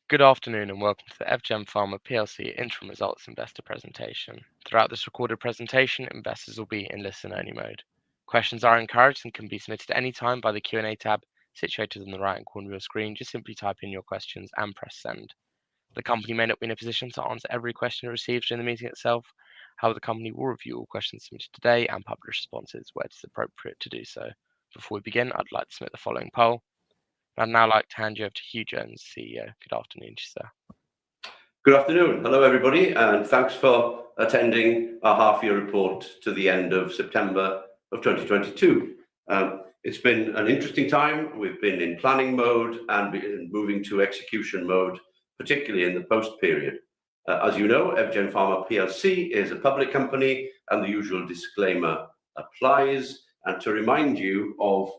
Good afternoon and welcome to the EVGEN Pharma PLC Interim Results Investor Presentation. Throughout this recorded presentation, investors will be in listen-only mode. Questions are encouraged and can be submitted at any time by the Q&A tab situated in the right-hand corner of your screen. Just simply type in your questions and press send. The company may not be in a position to answer every question it receives during the meeting itself. However, the company will review all questions submitted today and publish responses where it is appropriate to do so. Before we begin, I'd like to submit the following poll. I'd now like to hand you over to Hugh Jones, CEO. Good afternoon to you, sir. Good afternoon. Hello, everybody, and thanks for attending our half-year report to the end of September of 2022. It's been an interesting time. We've been in planning mode and been moving to execution mode, particularly in the post-period. As you know, EVGEN Pharma PLC is a public company, and the usual disclaimer applies. And to remind you of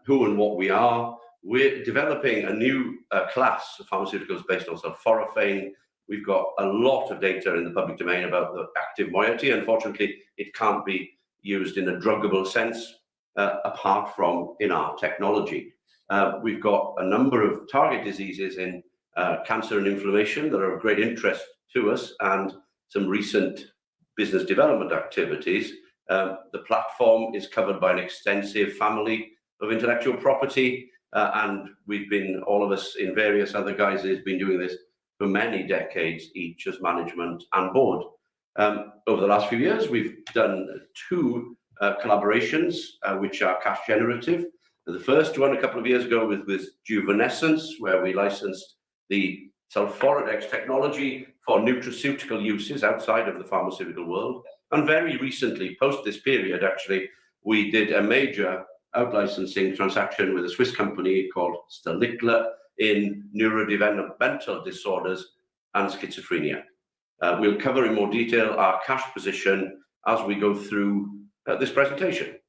who and what we are, we're developing a new class of pharmaceuticals based on sulforaphane. We've got a lot of data in the public domain about the active moiety. Unfortunately, it can't be used in a druggable sense apart from in our technology. We've got a number of target diseases in cancer and inflammation that are of great interest to us, and some recent business development activities. The platform is covered by an extensive family of intellectual property. And we've been, all of us in various other guises, been doing this for many decades, each as management and board. Over the last few years, we've done two collaborations, which are cash generative. The first one a couple of years ago with Juvenescence, where we licensed the sulforidex technology for nutraceutical uses outside of the pharmaceutical world. And very recently, post this period, actually, we did a major out-licensing transaction with a Swiss company called Stalicla in neurodevelopmental disorders and schizophrenia. We'll cover in more detail our cash position as we go through this presentation.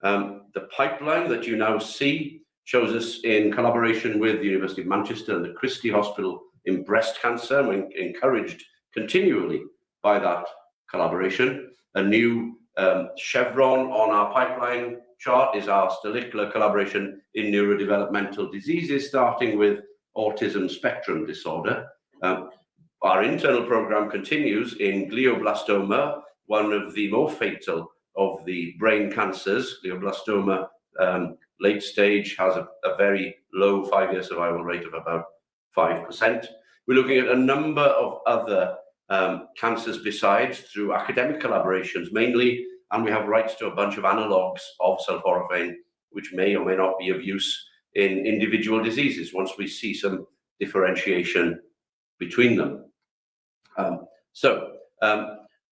The pipeline that you now see shows us in collaboration with the University of Manchester and the Christie Hospital in breast cancer. We're encouraged continually by that collaboration. A new chevron on our pipeline chart is our Stalicla collaboration in neurodevelopmental diseases, starting with autism spectrum disorder. Our internal program continues in glioblastoma, one of the more fatal of the brain cancers. Glioblastoma, late stage, has a very low 5-year survival rate of about 5%. We're looking at a number of other cancers besides through academic collaborations mainly, and we have rights to a bunch of analogues of sulforaphane, which may or may not be of use in individual diseases once we see some differentiation between them.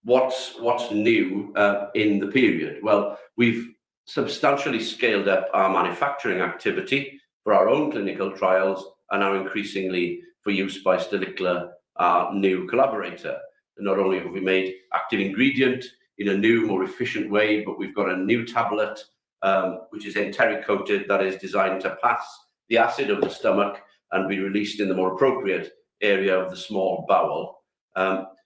What's new in the period? Well, we've substantially scaled up our manufacturing activity for our own clinical trials and now increasingly for use by Stalicla, our new collaborator. And not only have we made active ingredient in a new, more efficient way, but we've got a new tablet, which is enteric coated, that is designed to pass the acid of the stomach and be released in the more appropriate area of the small bowel.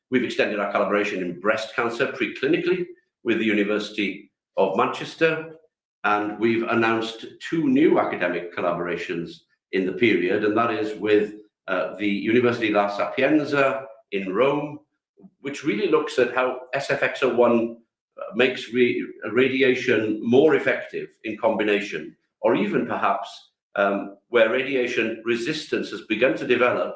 We've extended our collaboration in breast cancer preclinically with the University of Manchester, and we've announced two new academic collaborations in the period, and that is with the University La Sapienza in Rome, which really looks at how SFX01 makes radiation more effective in combination, or even perhaps where radiation resistance has begun to develop,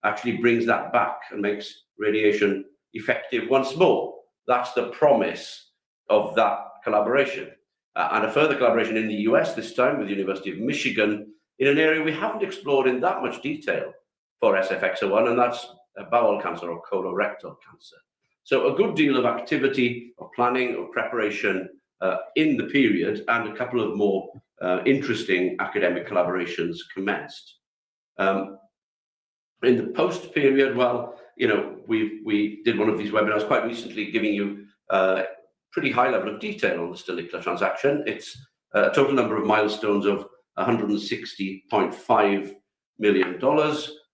actually brings that back and makes radiation effective once more. That's the promise of that collaboration. And a further collaboration in the US, this time with the University of Michigan, in an area we haven't explored in that much detail for SFX01, and that's bowel cancer or colorectal cancer. So a good deal of activity, of planning, of preparation in the period, and a couple of more interesting academic collaborations commenced. In the post period, well, you know, we did one of these webinars quite recently, giving you a pretty high level of detail on the Stalicla transaction. It's a total number of milestones of $160.5 million,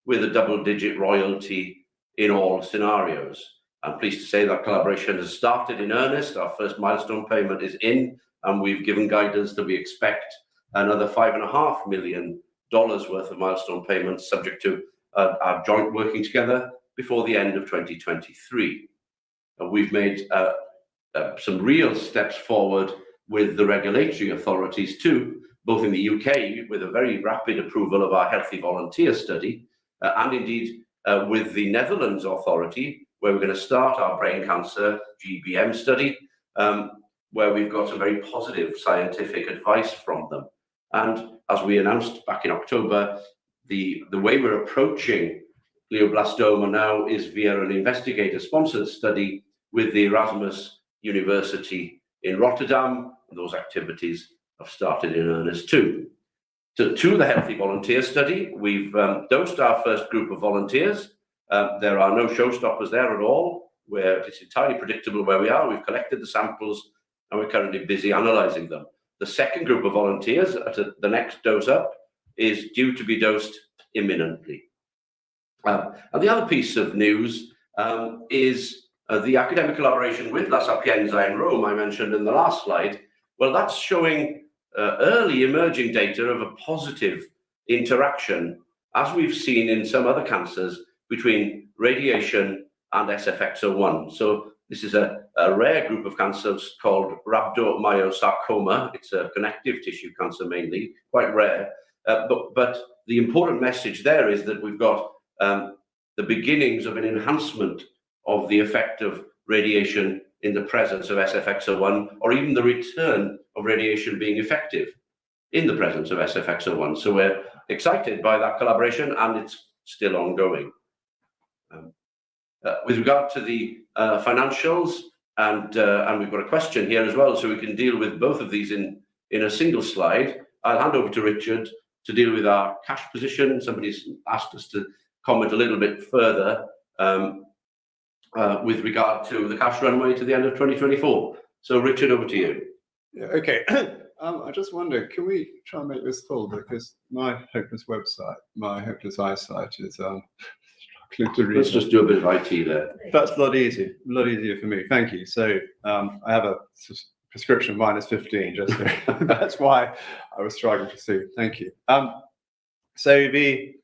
with a double-digit royalty in all scenarios. I'm pleased to say that collaboration has started in earnest. Our first milestone payment is in, and we've given guidance that we expect another $5.5 million worth of milestone payments, subject to our joint working together before the end of 2023. We've made some real steps forward with the regulatory authorities too, both in the UK with a very rapid approval of our healthy volunteer study, and indeed with the Netherlands authority, where we're going to start our brain cancer GBM study, where we've got some very positive scientific advice from them. And as we announced back in October, the way we're approaching glioblastoma now is via an investigator-sponsored study with the Erasmus University in Rotterdam, and those activities have started in earnest too. To the healthy volunteer study, we've dosed our first group of volunteers. There are no showstoppers there at all, where it's entirely predictable where we are. We've collected the samples and we're currently busy analysing them. The second group of volunteers at the next dose up is due to be dosed imminently. And the other piece of news is the academic collaboration with La Sapienza in Rome I mentioned in the last slide. Well, that's showing early emerging data of a positive interaction, as we've seen in some other cancers, between radiation and SFX01. So this is a rare group of cancers called rhabdomyosarcoma. It's a connective tissue cancer mainly, quite rare. But the important message there is that we've got the beginnings of an enhancement of the effect of radiation in the presence of SFX01, or even the return of radiation being effective in the presence of SFX01. So we're excited by that collaboration, and it's still ongoing. With regard to the financials, and we've got a question here as well, so we can deal with both of these in a single slide. I'll hand over to Richard to deal with our cash position. Somebody's asked us to comment a little bit further with regard to the cash runway to the end of 2024. So Richard, over to you. Yeah, okay. I just wonder, can we try and make this full, because my hopeless website, my hopeless eyesight is struggling to read. Let's just do a bit of IT there. That's a lot easier for me. Thank you. So I have a prescription -15, just so that's why I was struggling to see. Thank you. So the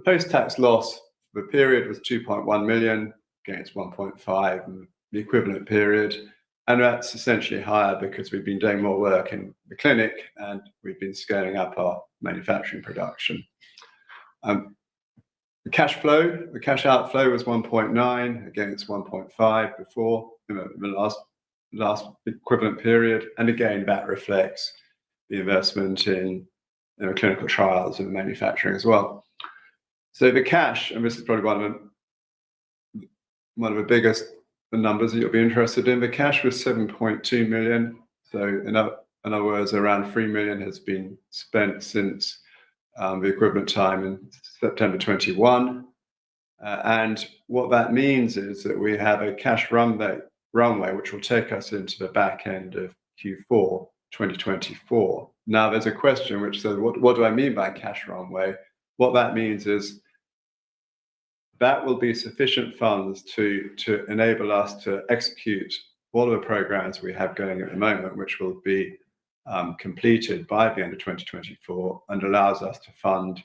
post-tax loss for the period was 2.1 million against 1.5 in the equivalent period. And that's essentially higher because we've been doing more work in the clinic and we've been scaling up our manufacturing production. The cash outflow was 1.9 against 1.5 before in the last equivalent period. And again, that reflects the investment in clinical trials and manufacturing as well. So the cash, and this is probably one of the biggest numbers that you'll be interested in, the cash was 7.2 million. So in other words, around 3 million has been spent since the equivalent time in September 21. And what that means is that we have a cash runway which will take us into the back end of Q4 2024. Now there's a question which says, what do I mean by cash runway? What that means is that will be sufficient funds to enable us to execute all of the programs we have going at the moment, which will be completed by the end of 2024, and allows us to fund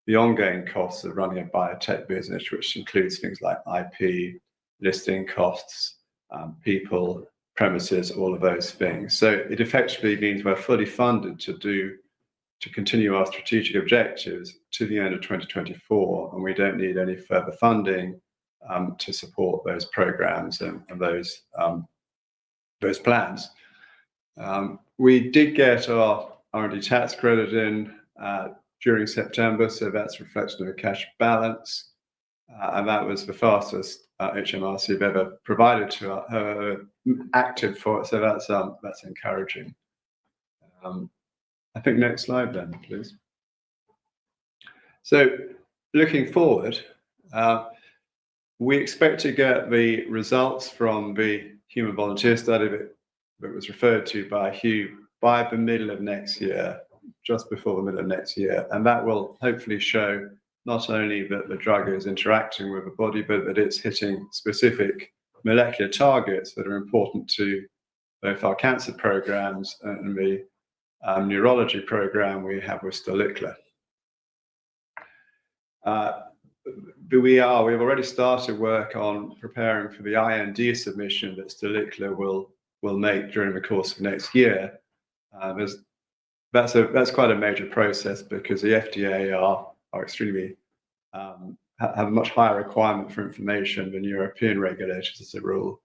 the ongoing costs of running a biotech business, which includes things like IP, listing costs, people, premises, all of those things. So it effectively means we're fully funded to continue our strategic objectives to the end of 2024, and we don't need any further funding to support those programs and those plans. We did get our R&D tax credit in during September, so that's a reflection of a cash balance, and that was the fastest HMRC have ever provided to active for it, so that's encouraging. I think next slide then, please. So looking forward, we expect to get the results from the human volunteer study that was referred to by Hugh by the middle of next year, just before the middle of next year. And that will hopefully show not only that the drug is interacting with the body, but that it's hitting specific molecular targets that are important to both our cancer programs and the neurology program we have with Stalicla. we've already started work on preparing for the IND submission that Stalicla will make during the course of next year. That's quite a major process because the FDA are extremely have a much higher requirement for information than European regulators as a rule.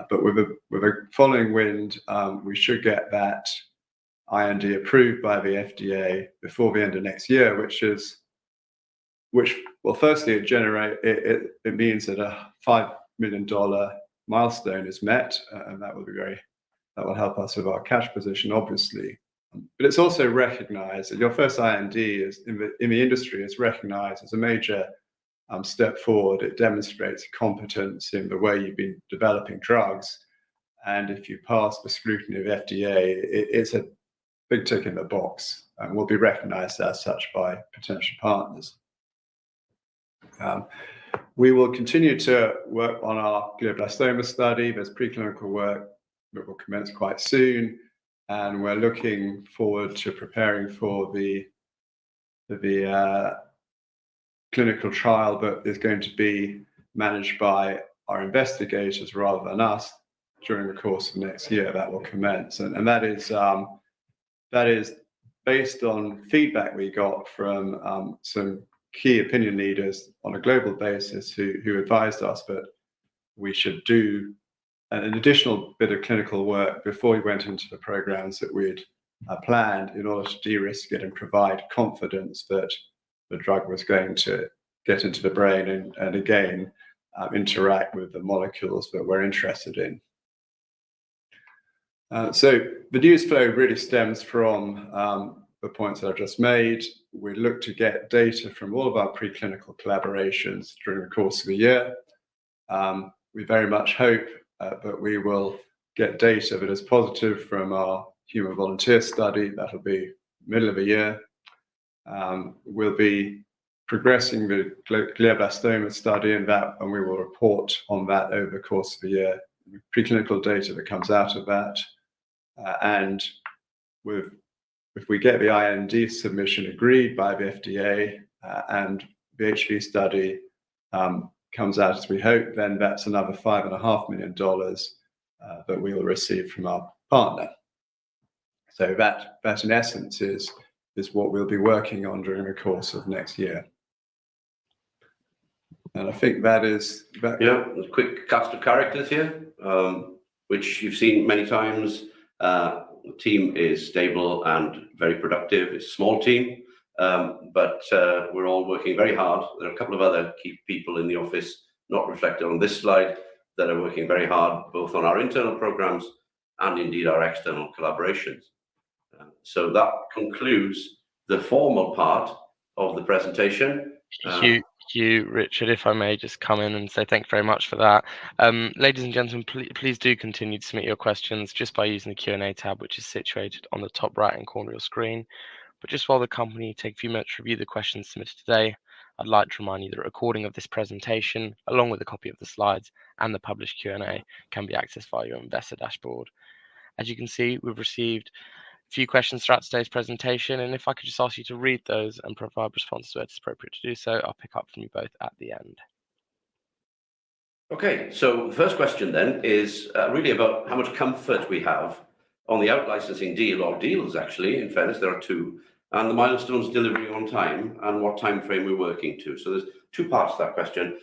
But with a following wind, we should get that IND approved by the FDA before the end of next year, which well, firstly, it means that a $5 million milestone is met, and that will help us with our cash position, obviously. But it's also recognized that your first IND is in the industry is recognized as a major step forward. It demonstrates competence in the way you've been developing drugs, and if you pass the scrutiny of FDA, it's a big tick in the box and will be recognized as such by potential partners. We will continue to work on our glioblastoma study. There's preclinical work that will commence quite soon, and we're looking forward to preparing for the clinical trial that is going to be managed by our investigators rather than us during the course of next year. That will commence, and that is based on feedback we got from some key opinion leaders on a global basis who advised us that we should do an additional bit of clinical work before we went into the programs that we'd planned in order to de-risk it and provide confidence that the drug was going to get into the brain and again interact with the molecules that we're interested in. So the news flow really stems from the points that I've just made. We look to get data from all of our preclinical collaborations during the course of the year. We very much hope that we will get data that is positive from our human volunteer study. That'll be middle of the year. We'll be progressing the glioblastoma study and we will report on that over the course of the year, preclinical data that comes out of that. And if we get the IND submission agreed by the FDA and the HV study comes out as we hope, then that's another $5.5 million that we will receive from our partner. So that in essence is what we'll be working on during the course of next year. And I think that is that. Yeah, a quick cast of characters here, which you've seen many times. The team is stable and very productive. It's a small team, but we're all working very hard. There are a couple of other key people in the office, not reflected on this slide, that are working very hard, both on our internal programs and indeed our external collaborations. So that concludes the formal part of the presentation. Thank you, Richard. If I may just come in and say thank you very much for that. Ladies and gentlemen, please do continue to submit your questions just by using the Q&A tab, which is situated on the top right-hand corner of your screen. But just while the company take a few minutes to review the questions submitted today, I'd like to remind you that a recording of this presentation, along with a copy of the slides and the published Q&A, can be accessed via your investor dashboard. As you can see, we've received a few questions throughout today's presentation, and if I could just ask you to read those and provide responses where it's appropriate to do so, I'll pick up from you both at the end. Okay, so the first question then is really about how much comfort we have on the out-licensing deal, or deals actually, in fairness, there are two, and the milestones delivering on time and what time frame we're working to. So there's two parts to that question.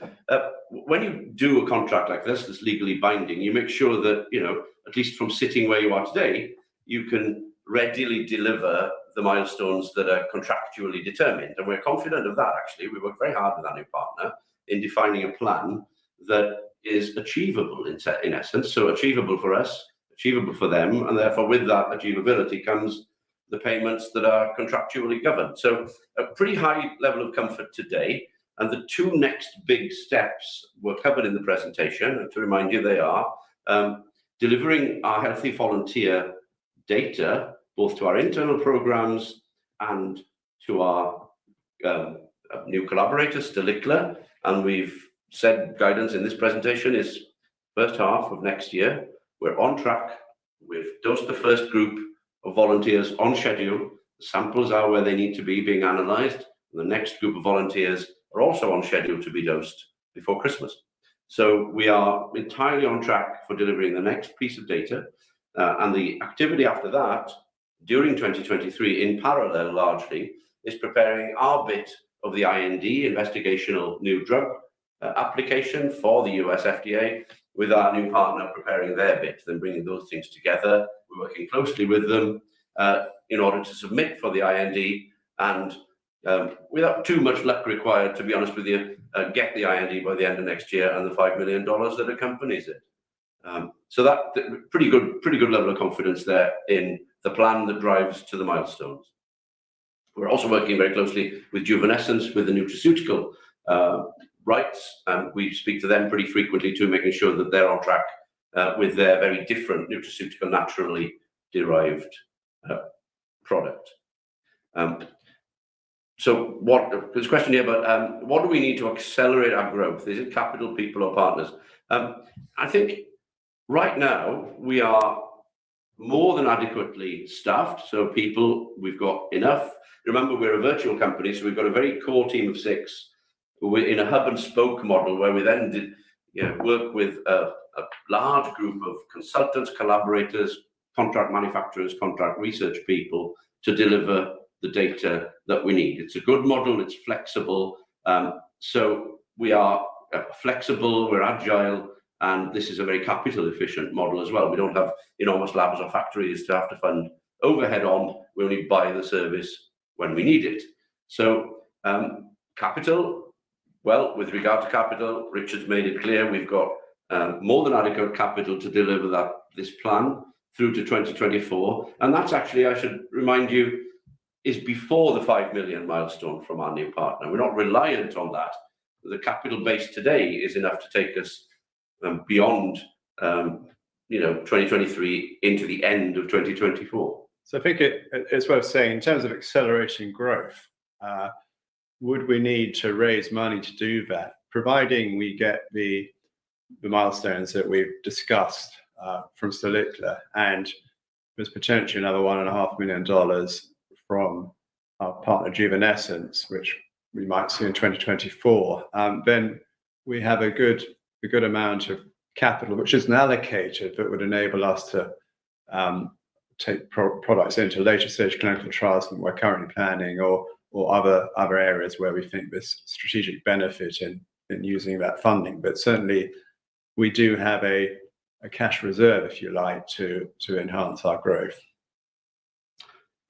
When you do a contract like this that's legally binding, you make sure that, you know, at least from sitting where you are today, you can readily deliver the milestones that are contractually determined. And we're confident of that, actually. We work very hard with our new partner in defining a plan that is achievable in essence. So achievable for us, achievable for them, and therefore with that achievability comes the payments that are contractually governed. So a pretty high level of comfort today. And the two next big steps were covered in the presentation. And to remind you, they are delivering our healthy volunteer data, both to our internal programs and to our new collaborators, Stalicla. And we've said guidance in this presentation is first half of next year. We're on track. We've dosed the first group of volunteers on schedule. The samples are where they need to be being analyzed. The next group of volunteers are also on schedule to be dosed before Christmas. So we are entirely on track for delivering the next piece of data, and the activity after that, during 2023, in parallel largely, is preparing our bit of the IND, investigational new drug application for the US FDA, with our new partner preparing their bit, then bringing those things together. We're working closely with them in order to submit for the IND, and without too much luck required, to be honest with you, get the IND by the end of next year and the $5 million that accompanies it. So that pretty good level of confidence there in the plan that drives to the milestones. We're also working very closely with Juvenescence, with the nutraceutical rights, and we speak to them pretty frequently too, making sure that they're on track with their very different nutraceutical, naturally derived product. So there's a question here about what do we need to accelerate our growth? Is it capital, people, or partners? I think right now we are more than adequately staffed. So people, we've got enough. Remember, we're a virtual company, so we've got a very core team of 6. We're in a hub and spoke model where we then work with a large group of consultants, collaborators, contract manufacturers, contract research people to deliver the data that we need. It's a good model, it's flexible. So we are flexible, we're agile, and this is a very capital efficient model as well. We don't have enormous labs or factories to have to fund overhead on. We only buy the service when we need it. So capital, well, with regard to capital, Richard's made it clear we've got more than adequate capital to deliver this plan through to 2024. And that's actually, I should remind you, is before the 5 million milestone from our new partner. We're not reliant on that. The capital base today is enough to take us beyond 2023 into the end of 2024. So I think it's worth saying, in terms of accelerating growth, would we need to raise money to do that, providing we get the milestones that we've discussed from Stalicla, and there's potentially another $1.5 million from our partner Juvenescence, which we might see in 2024, then we have a good amount of capital which isn't allocated that would enable us to take products into later stage clinical trials than we're currently planning, or other areas where we think there's strategic benefit in using that funding. But certainly we do have a cash reserve, if you like, to enhance our growth.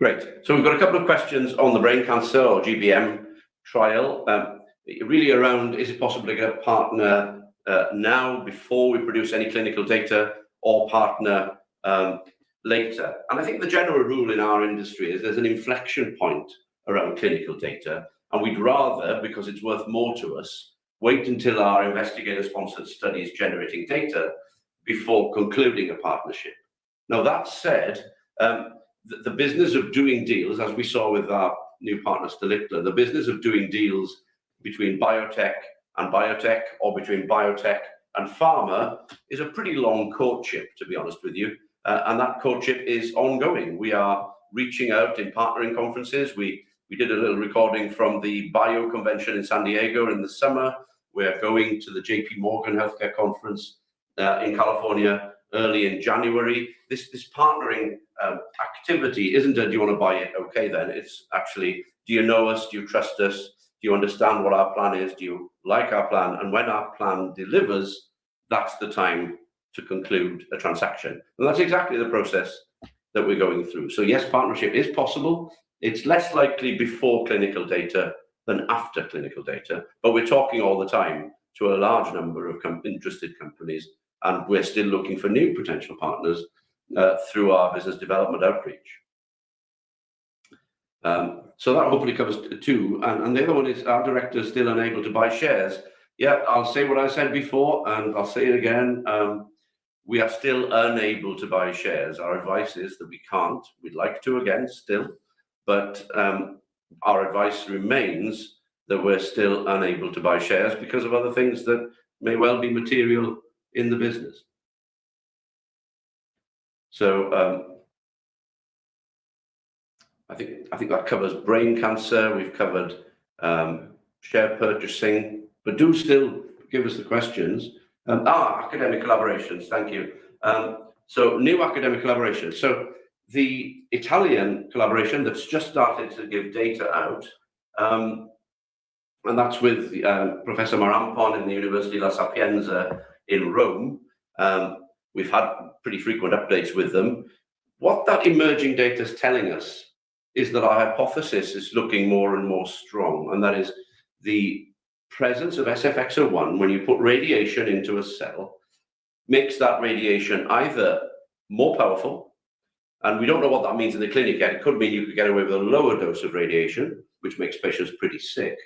Great. So we've got a couple of questions on the brain cancer or GBM trial. Really around, is it possible to get a partner now before we produce any clinical data, or partner later? And I think the general rule in our industry is there's an inflection point around clinical data, and we'd rather, because it's worth more to us, wait until our investigator-sponsored study is generating data before concluding a partnership. Now, that said, the business of doing deals, as we saw with our new partner Stalicla, the business of doing deals between biotech and biotech, or between biotech and pharma, is a pretty long courtship, to be honest with you. And that courtship is ongoing. We are reaching out in partnering conferences. We did a little recording from the Bio Convention in San Diego in the summer. We're going to the JP Morgan Healthcare Conference in California early in January. This partnering activity isn't a, do you want to buy it? Okay, then. It's actually, do you know us? Do you trust us? Do you understand what our plan is? Do you like our plan? And when our plan delivers, that's the time to conclude a transaction. And that's exactly the process that we're going through. So yes, partnership is possible. It's less likely before clinical data than after clinical data, but we're talking all the time to a large number of interested companies, and we're still looking for new potential partners through our business development outreach. So that hopefully covers 2. And the other one is, our directors still unable to buy shares? Yeah, I'll say what I said before, and I'll say it again. We are still unable to buy shares. Our advice is that we can't. We'd like to again still, but our advice remains that we're still unable to buy shares because of other things that may well be material in the business. So I think that covers brain cancer. We've covered share purchasing, but do still give us the questions. Academic collaborations, thank you. So new academic collaborations. So the Italian collaboration that's just started to give data out, and that's with Professor Marampon in the University La Sapienza in Rome. We've had pretty frequent updates with them. What that emerging data is telling us is that our hypothesis is looking more and more strong, and that is the presence of SFX01 when you put radiation into a cell makes that radiation either more powerful, and we don't know what that means in the clinic yet. It could mean you could get away with a lower dose of radiation, which makes patients pretty sick,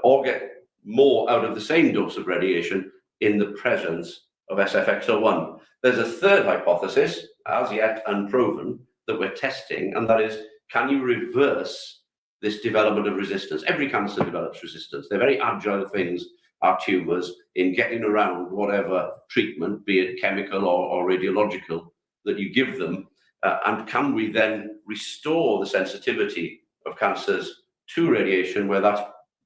or get more out of the same dose of radiation in the presence of SFX01. There's a third hypothesis, as yet unproven, that we're testing, and that is, can you reverse this development of resistance? Every cancer develops resistance. They're very agile things, our tumors, in getting around whatever treatment, be it chemical or radiological, that you give them. And can we then restore the sensitivity of cancers to radiation where that's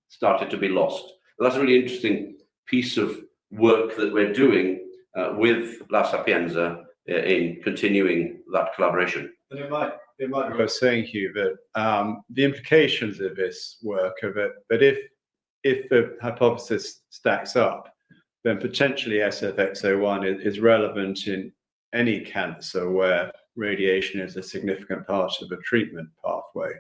started to be lost? And that's a really interesting piece of work that we're doing with La Sapienza in continuing that collaboration. And it might be worth saying, Hugh, that the implications of this work are that if the hypothesis stacks up, then potentially SFX01 is relevant in any cancer where radiation is a significant part of the treatment pathway.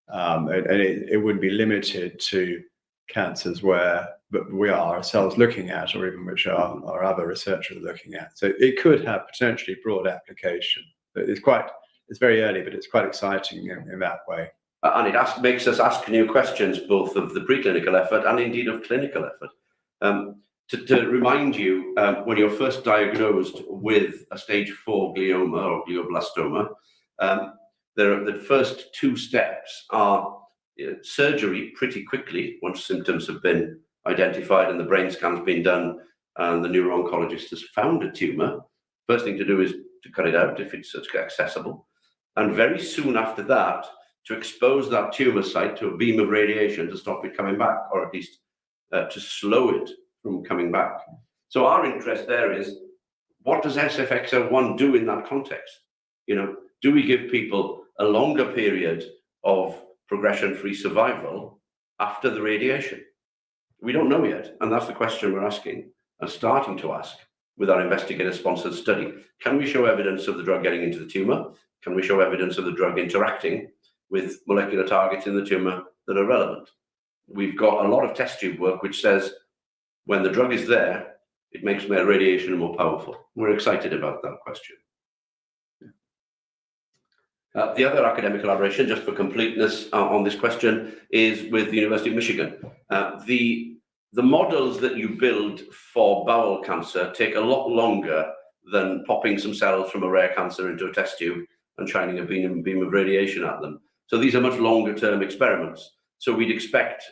And it wouldn't be limited to cancers where we are ourselves looking at, or even which our other researchers are looking at. So it could have potentially broad application. It's very early, but it's quite exciting in that way. And it makes us ask new questions, both of the preclinical effort and indeed of clinical effort. To remind you, when you're first diagnosed with a stage 4 glioma or glioblastoma, the first 2 steps are surgery pretty quickly once symptoms have been identified and the brain scan's been done and the neuro-oncologist has found a tumor. First thing to do is to cut it out if it's accessible. And very soon after that, to expose that tumor site to a beam of radiation to stop it coming back, or at least to slow it from coming back. So our interest there is, what does SFX01 do in that context? Do we give people a longer period of progression-free survival after the radiation? We don't know yet, and that's the question we're asking and starting to ask with our investigator-sponsored study. Can we show evidence of the drug getting into the tumor? Can we show evidence of the drug interacting with molecular targets in the tumor that are relevant? We've got a lot of test tube work which says when the drug is there, it makes radiation more powerful. We're excited about that question. The other academic collaboration, just for completeness on this question, is with the University of Michigan. The models that you build for bowel cancer take a lot longer than popping some cells from a rare cancer into a test tube and shining a beam of radiation at them. So these are much longer term experiments. So we'd expect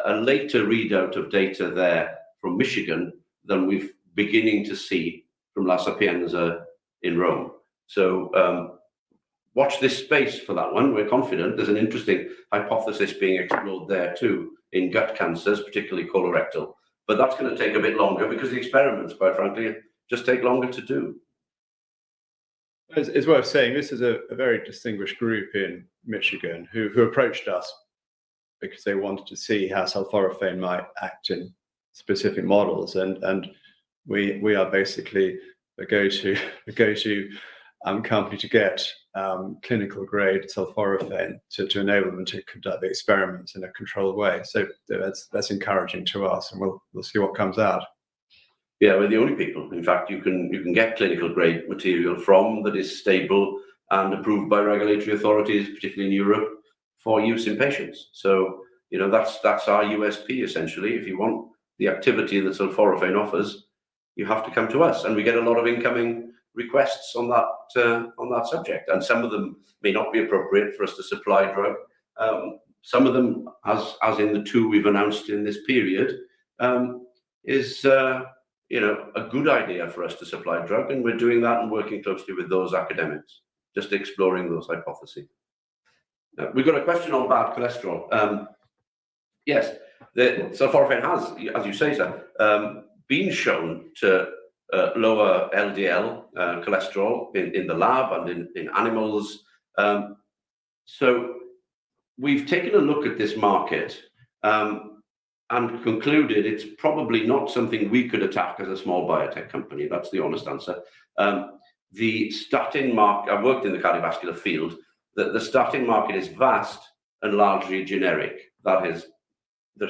a later readout of data there from Michigan than we're beginning to see from La Sapienza in Rome. So watch this space for that one. We're confident there's an interesting hypothesis being explored there too in gut cancers, particularly colorectal. But that's going to take a bit longer because the experiments, quite frankly, just take longer to do. It's worth saying this is a very distinguished group in Michigan who approached us because they wanted to see how sulforaphane might act in specific models, and we are basically the go-to company to get clinical grade sulforaphane to enable them to conduct the experiments in a controlled way. So that's encouraging to us, and we'll see what comes out. Yeah, we're the only people. In fact, you can get clinical grade material from that is stable and approved by regulatory authorities, particularly in Europe, for use in patients. So that's our USP essentially. If you want the activity that sulforaphane offers, you have to come to us, and we get a lot of incoming requests on that subject, and some of them may not be appropriate for us to supply drug. Some of them, as in the 2 we've announced in this period, is a good idea for us to supply drug, and we're doing that and working closely with those academics, just exploring those hypotheses. We've got a question on bad cholesterol. Yes, the sulforaphane has, as you say, sir, been shown to lower LDL cholesterol in the lab and in animals. So we've taken a look at this market and concluded it's probably not something we could attack as a small biotech company. That's the honest answer. The statin market, I've worked in the cardiovascular field, the statin market is vast and largely generic. That is,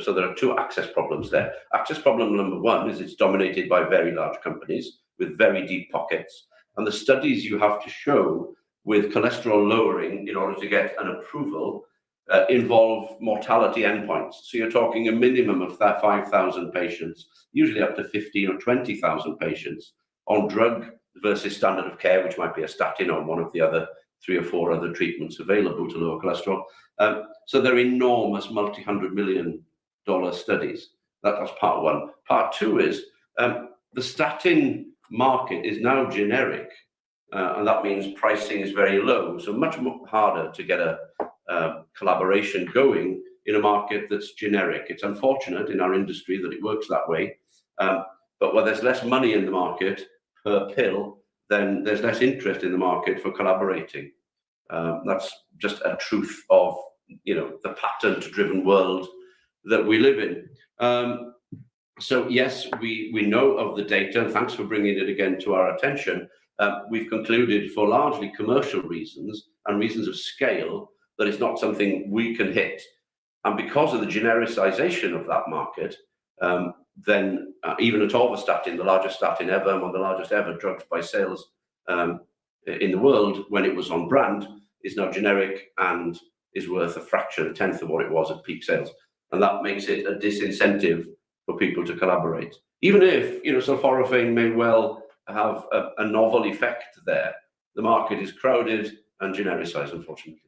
so there are two access problems there. Access problem number one is it's dominated by very large companies with very deep pockets. And the studies you have to show with cholesterol lowering in order to get an approval involve mortality endpoints. So you're talking a minimum of 5,000 patients, usually up to 15 or 20,000 patients on drug versus standard of care, which might be a statin or one of the other 3 or 4 other treatments available to lower cholesterol. So they're enormous multi-hundred million dollar studies. That's part one. Part two is the statin market is now generic, and that means pricing is very low. So much more harder to get a collaboration going in a market that's generic. It's unfortunate in our industry that it works that way, but where there's less money in the market per pill, then there's less interest in the market for collaborating. That's just a truth of the patent-driven world that we live in. So yes, we know of the data. Thanks for bringing it again to our attention. We've concluded for largely commercial reasons and reasons of scale that it's not something we can hit. And because of the genericization of that market, then even atorvastatin, the largest statin ever, one of the largest ever drugs by sales in the world when it was on brand, is now generic and is worth a fraction, a tenth of what it was at peak sales. And that makes it a disincentive for people to collaborate. Even if, sulforaphane may well have a novel effect there, the market is crowded and genericized, unfortunately.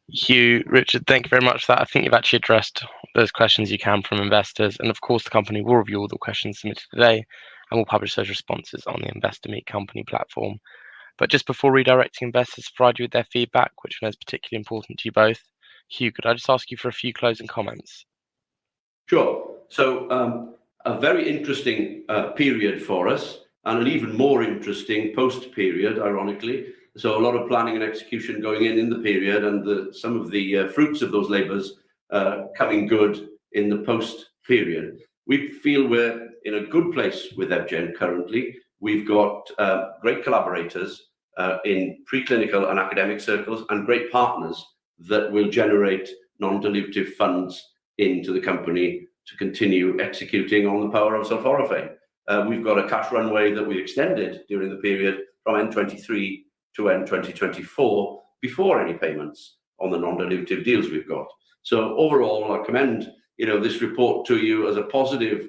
Hugh, Richard, thank you very much for that. I think you've actually addressed those questions you can from investors. And of course, the company will review all the questions submitted today and will publish those responses on the Investor Meet Company platform. But just before redirecting investors to provide you with their feedback, which I know is particularly important to you both, Hugh, could I just ask you for a few closing comments? Sure. So a very interesting period for us, and an even more interesting post-period, ironically. So a lot of planning and execution going in the period, and some of the fruits of those labours coming good in the post-period. We feel we're in a good place with EVGEN currently. We've got great collaborators in preclinical and academic circles, and great partners that will generate non-dilutive funds into the company to continue executing on the power of sulforaphane. We've got a cash runway that we extended during the period from end 23 to end 2024 before any payments on the non-dilutive deals we've got. So overall, I commend this report to you as a positive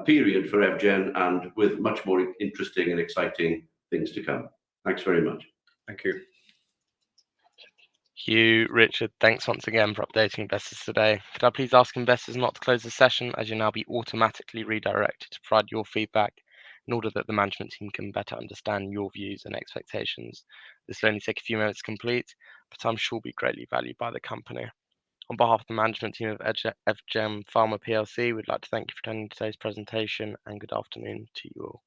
period for EVGEN, and with much more interesting and exciting things to come. Thanks very much. Thank you. Hugh, Richard, thanks once again for updating investors today. Could I please ask investors not to close the session, as you'll now be automatically redirected to provide your feedback in order that the management team can better understand your views and expectations. This will only take a few minutes to complete, but I'm sure will be greatly valued by the company. On behalf of the management team of EVGEN Pharma PLC, we'd like to thank you for attending today's presentation, and good afternoon to you all.